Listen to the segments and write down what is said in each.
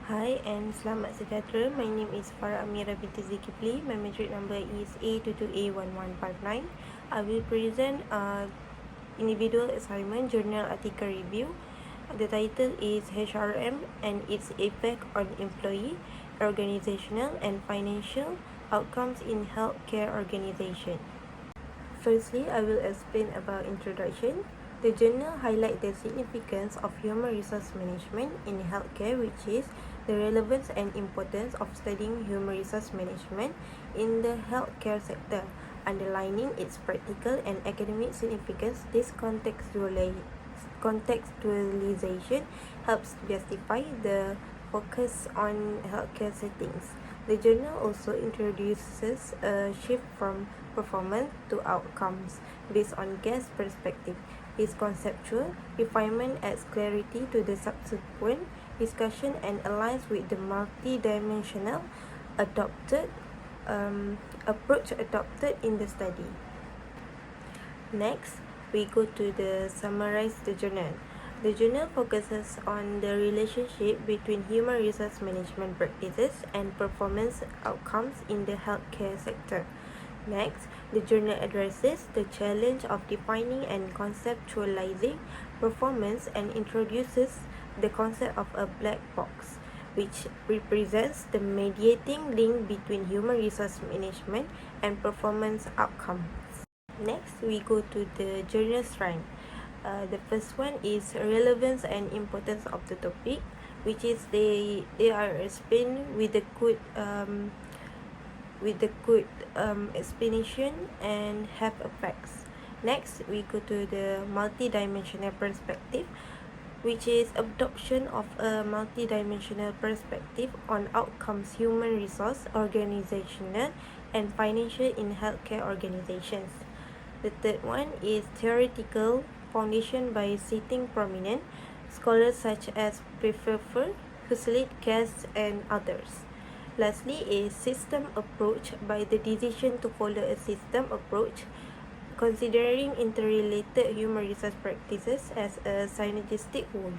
Hi and selamat sejahtera. My name is Farah Amira binti Zulkifli. My metric number is A22A1159. I will present individual assignment journal article review. The title is HRM and its effect on employee, organizational and financial outcomes in healthcare organization. Firstly, I will explain about introduction. The journal highlights the significance of human resource management in healthcare, which is the relevance and importance of studying human resource management in the healthcare sector, underlining its practical and academic significance. This contextualization helps justify the focus on healthcare settings. The journal also introduces a shift from performance to outcomes based on guest perspective. This conceptual refinement adds clarity to the subsequent discussion and aligns with the multi-dimensional approach adopted in the study. Next, we go to summarize the journal. The journal focuses on the relationship between human resource management practices and performance outcomes in the healthcare sector. Next, the journal addresses the challenge of defining and conceptualizing performance and introduces the concept of a black box, which represents the mediating link between human resource management and performance outcomes. Next, we go to the journal strength. The first one is relevance and importance of the topic, which is they are explained with a good explanation and have effects. Next, we go to the multi-dimensional perspective, which is adoption of a multi-dimensional perspective on outcomes, human resource, organizational, and financial in healthcare organizations. The third one is theoretical foundation by citing prominent scholars such as Professor Huslit Kess and others. Lastly, a system approach by the decision to follow a system approach, considering interrelated human resource practices as a synergistic whole.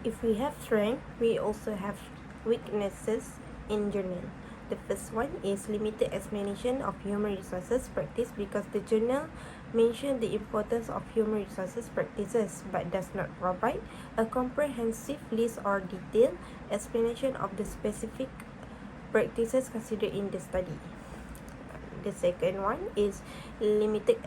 If we have strength, we also have weaknesses in journal. The first one is limited explanation of human resources practice because the journal mentions the importance of human resources practices but does not provide a comprehensive list or detailed explanation of the specific practices considered in the study. The second one is limited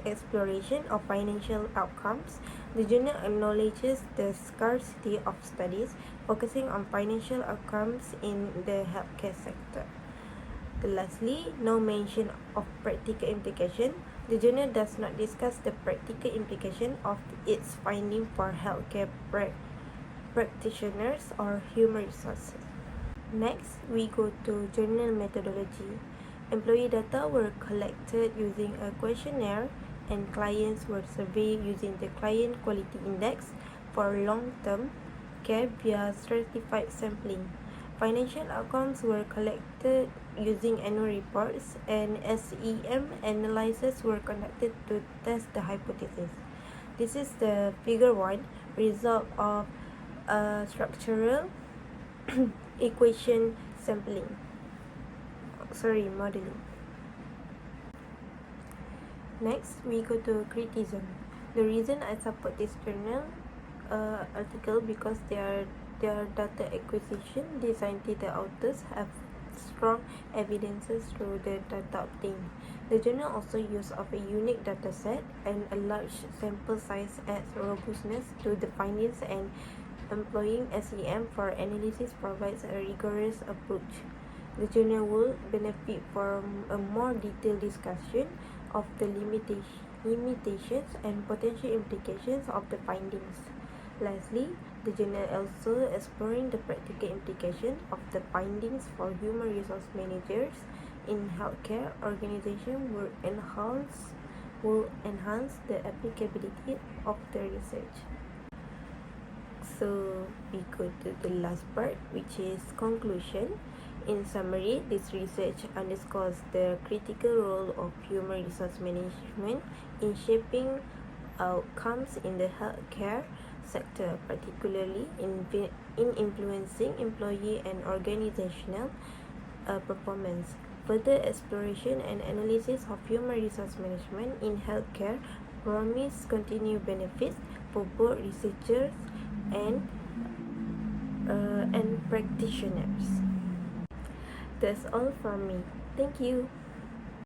exploration of financial outcomes. The journal acknowledges the scarcity of studies focusing on financial outcomes in the healthcare sector. Lastly, no mention of practical implication. The journal does not discuss the practical implication of its finding for healthcare practitioners or human resources. Next, we go to journal methodology. Employee data were collected using a questionnaire and clients were surveyed using the Client Quality Index for long-term care via stratified sampling. Financial outcomes were collected using annual reports and SEM analyses were conducted to test the hypothesis. This is the figure 1 result of structural equation modeling. Next, we go to criticism. The reason I support this journal article because their data acquisition, the scientific authors have strong evidences through the data obtained. The journal also use of a unique data set and a large sample size adds robustness to the findings, and employing SEM for analysis provides a rigorous approach. The journal will benefit from a more detailed discussion of the limitations and potential implications of the findings. Lastly, the journal also exploring the practical implication of the findings for human resource managers in healthcare organization will enhance the applicability of the research. So we go to the last part, which is conclusion. In summary, this research underscores the critical role of human resource management in shaping outcomes in the healthcare sector, particularly in in influencing employee and organizational performance. Further exploration and analysis of human resource management in healthcare promise continued benefits for both researchers and practitioners. That's all from me. Thank you.